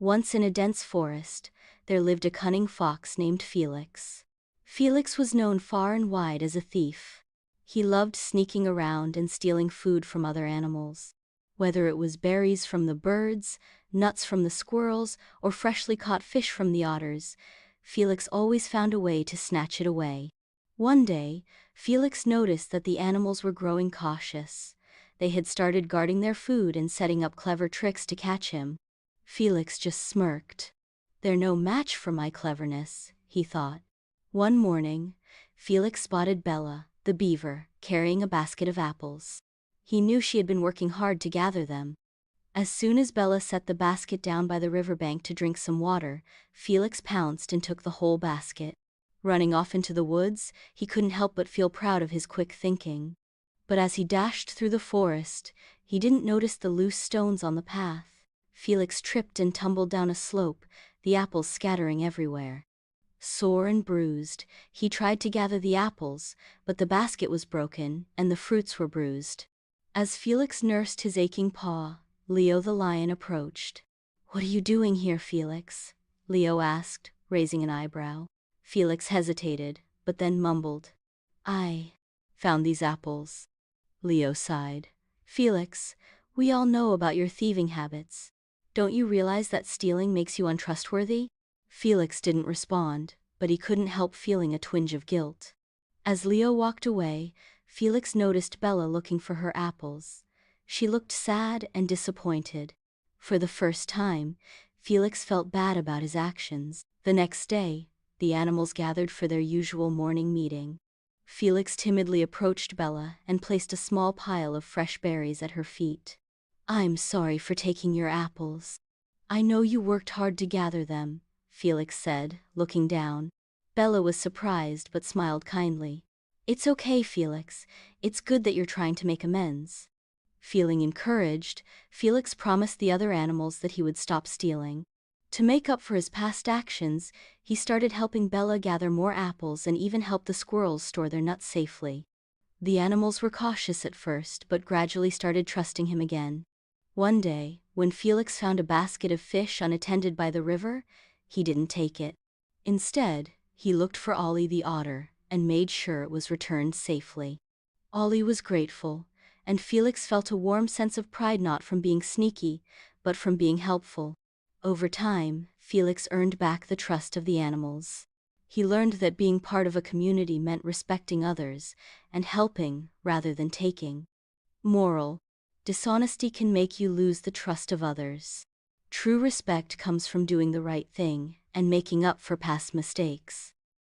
Once in a dense forest, there lived a cunning fox named Felix. Felix was known far and wide as a thief. He loved sneaking around and stealing food from other animals. Whether it was berries from the birds, nuts from the squirrels, or freshly caught fish from the otters, Felix always found a way to snatch it away. One day, Felix noticed that the animals were growing cautious. They had started guarding their food and setting up clever tricks to catch him. Felix just smirked. "They're no match for my cleverness," he thought. One morning, Felix spotted Bella, the beaver, carrying a basket of apples. He knew she had been working hard to gather them. As soon as Bella set the basket down by the riverbank to drink some water, Felix pounced and took the whole basket. Running off into the woods, he couldn't help but feel proud of his quick thinking. But as he dashed through the forest, he didn't notice the loose stones on the path. Felix tripped and tumbled down a slope, the apples scattering everywhere. Sore and bruised, he tried to gather the apples, but the basket was broken and the fruits were bruised. As Felix nursed his aching paw, Leo the lion approached. "What are you doing here, Felix?" Leo asked, raising an eyebrow. Felix hesitated, but then mumbled, "I found these apples." Leo sighed. "Felix, we all know about your thieving habits. Don't you realize that stealing makes you untrustworthy?" Felix didn't respond, but he couldn't help feeling a twinge of guilt. As Leo walked away, Felix noticed Bella looking for her apples. She looked sad and disappointed. For the first time, Felix felt bad about his actions. The next day, the animals gathered for their usual morning meeting. Felix timidly approached Bella and placed a small pile of fresh berries at her feet. "I'm sorry for taking your apples. I know you worked hard to gather them," Felix said, looking down. Bella was surprised but smiled kindly. "It's okay, Felix. It's good that you're trying to make amends." Feeling encouraged, Felix promised the other animals that he would stop stealing. To make up for his past actions, he started helping Bella gather more apples and even helped the squirrels store their nuts safely. The animals were cautious at first but gradually started trusting him again. One day, when Felix found a basket of fish unattended by the river, he didn't take it. Instead, he looked for Ollie the otter and made sure it was returned safely. Ollie was grateful, and Felix felt a warm sense of pride not from being sneaky, but from being helpful. Over time, Felix earned back the trust of the animals. He learned that being part of a community meant respecting others and helping rather than taking. Moral: dishonesty can make you lose the trust of others. True respect comes from doing the right thing and making up for past mistakes.